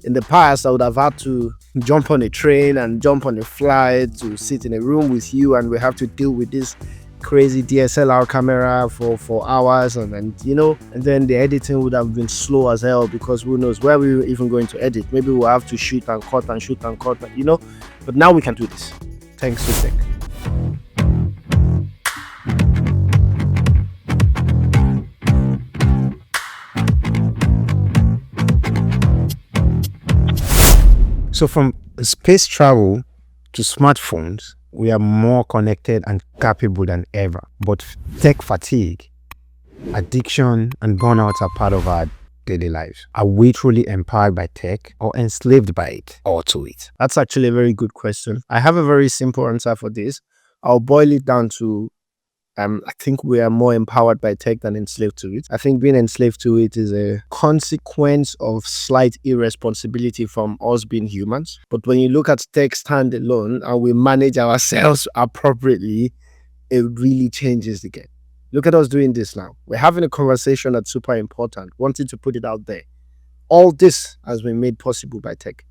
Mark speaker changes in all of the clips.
Speaker 1: In the past, I would have had to jump on a train and jump on a flight to sit in a room with you, and we have to deal with this crazy DSLR camera for hours, and then the editing would have been slow as hell, because who knows where we were even going to edit. Maybe we'll have to shoot and cut and shoot and cut, but now we can do this thanks to tech. So from space travel to smartphones, we are more connected and capable than ever. But tech fatigue, addiction, and burnout are part of our daily lives. Are we truly empowered by tech or enslaved by it or to it? That's actually a very good question. I have a very simple answer for this. I'll boil it down to I think we are more empowered by tech than enslaved to it. I think being enslaved to it is a consequence of slight irresponsibility from us being humans. But when you look at tech standalone and we manage ourselves appropriately, it really changes the game. Look at us doing this now. We're having a conversation that's super important, wanting to put it out there. All this has been made possible by tech.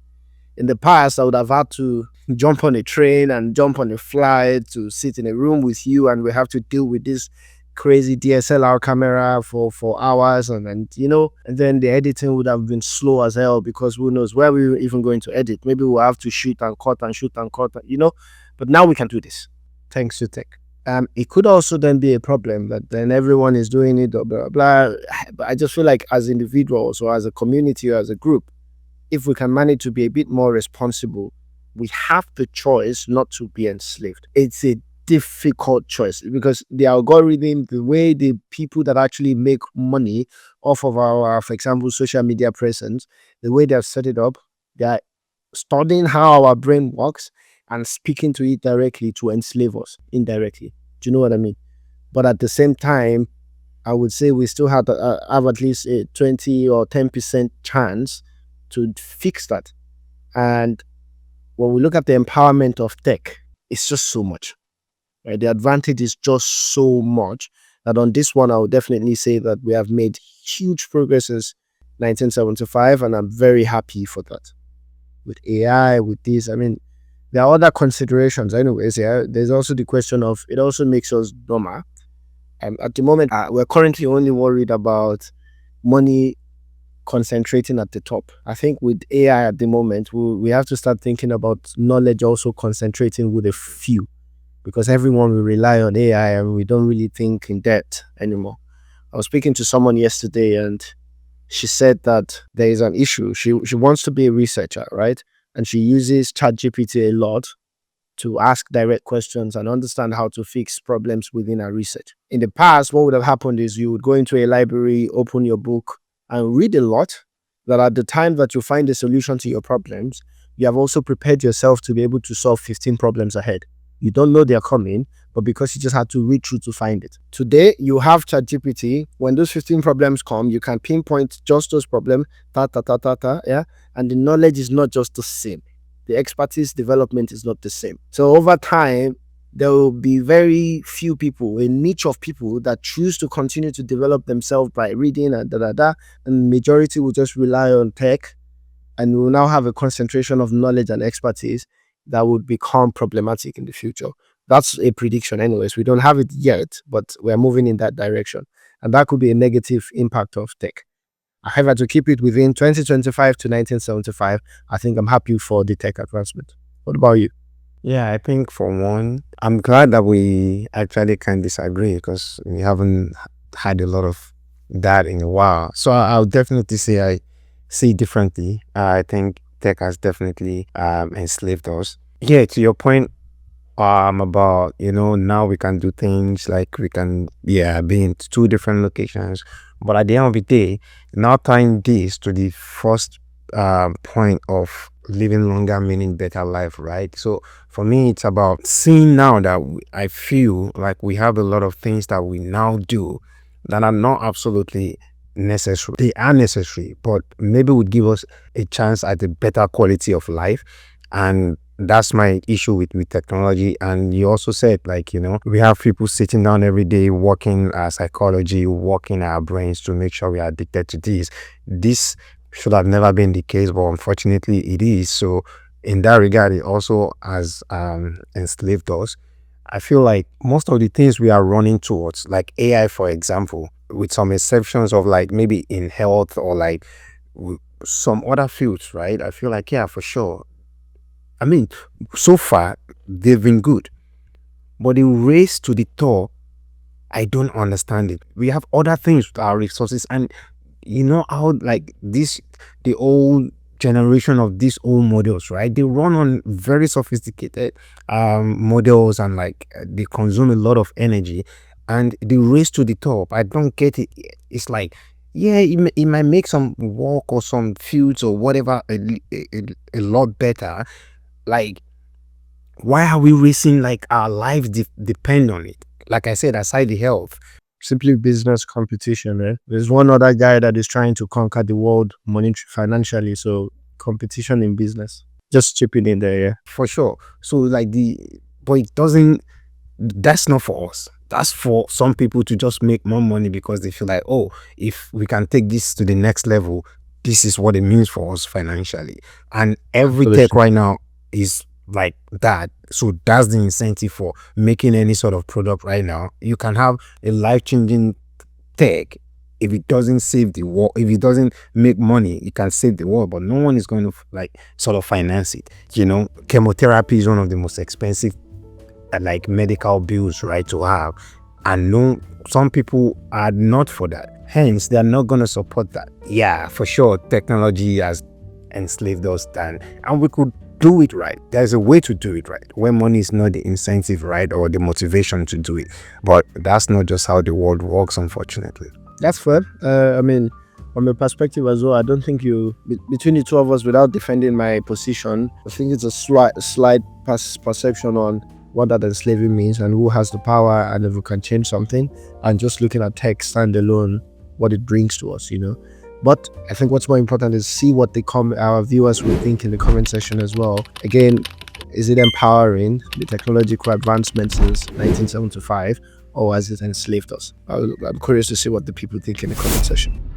Speaker 1: In the past, I would have had to jump on a train and jump on a flight to sit in a room with you, and we have to deal with this crazy DSLR camera for hours, and then the editing would have been slow as hell, because who knows where we were even going to edit. Maybe we'll have to shoot and cut and shoot and cut, but now we can do this thanks to tech. It could also then be a problem that then everyone is doing it, blah, blah, blah. But I just feel like as individuals or as a community or as a group, if we can manage to be a bit more responsible, we have the choice not to be enslaved. It's a difficult choice, because the algorithm, the way the people that actually make money off of our, for example, social media presence, the way they've set it up, they're studying how our brain works and speaking to it directly to enslave us indirectly. Do you know what I mean? But at the same time, I would say we still have at least a 20 or 10% chance to fix that. And when we look at the empowerment of tech, it's just so much. Right? The advantage is just so much that on this one, I would definitely say that we have made huge progress since 1975, and I'm very happy for that. With AI, with this, there are other considerations anyways. Yeah, there's also the question of, it also makes us dumber. At the moment, we're currently only worried about money concentrating at the top. I think with AI at the moment, we have to start thinking about knowledge also concentrating with a few, because everyone will rely on AI and we don't really think in depth anymore. I was speaking to someone yesterday, and she said that there is an issue. She wants to be a researcher, right? And she uses ChatGPT a lot to ask direct questions and understand how to fix problems within her research. In the past, what would have happened is you would go into a library, open your book, and read a lot, that at the time that you find a solution to your problems, you have also prepared yourself to be able to solve 15 problems ahead. You don't know they're coming, but because you just had to read through to find it. Today, you have ChatGPT. When those 15 problems come, you can pinpoint just those problems, yeah? And the knowledge is not just the same. The expertise development is not the same. So over time, there will be very few people, a niche of people that choose to continue to develop themselves by reading and and the majority will just rely on tech, and we will now have a concentration of knowledge and expertise that would become problematic in the future. That's a prediction anyways. We don't have it yet, but we're moving in that direction, and that could be a negative impact of tech. However, to keep it within 2025 to 1975, I think I'm happy for the tech advancement. What about you?
Speaker 2: Yeah, I think for one, I'm glad that we actually can disagree, because we haven't had a lot of that in a while. So I'll definitely say I see differently. I think tech has definitely enslaved us. Yeah, to your point about, now we can do things like we can, be in two different locations. But at the end of the day, now tying this to the first point of living longer, meaning better life, right? So for me, it's about seeing now that I feel like we have a lot of things that we now do that are not absolutely necessary. They are necessary, but maybe would give us a chance at a better quality of life. And that's my issue with technology. And you also said, we have people sitting down every day working our psychology, working our brains to make sure we are addicted to this should have never been the case, but unfortunately it is. So in that regard, it also has enslaved us. I feel like most of the things we are running towards, like AI, for example, with some exceptions of like maybe in health or like some other fields, right? I feel like, yeah, for sure. I mean, so far, they've been good. But the race to the top, I don't understand it. We have other things with our resources, and you know how like this the old generation of these old models, right? They run on very sophisticated models, and like they consume a lot of energy, and the race to the top, I don't get it. It's like, yeah, it might make some work or some fields or whatever a lot better. Like, why are we racing like our lives depend on it? Like I said, aside the health.
Speaker 1: Simply business competition. There's one other guy that is trying to conquer the world financially. So competition in business. Just chipping in there, yeah.
Speaker 2: For sure. So like but it doesn't, that's not for us. That's for some people to just make more money because they feel like, oh, if we can take this to the next level, this is what it means for us financially. And every tech right now is like that. So that's the incentive for making any sort of product right now. You can have a life-changing tech. If it doesn't save the world, if it doesn't make money, it can save the world, but no one is going to like sort of finance it. You know, chemotherapy is one of the most expensive like medical bills, right, to have, and no, some people are not for that, hence they are not going to support that. Yeah, for sure, technology has enslaved us, and we could do it right. There's a way to do it right when money is not the incentive, right, or the motivation to do it. But that's not just how the world works, unfortunately.
Speaker 1: That's fair. I mean, from your perspective as well, I don't think between the two of us, without defending my position, I think it's a slight perception on what that enslaving means and who has the power, and if we can change something, and just looking at tech standalone, what it brings to us, you know. But I think what's more important is see what our viewers will think in the comment section as well. Again, is it empowering the technological advancements since 1975, or has it enslaved us? I'm curious to see what the people think in the comment section.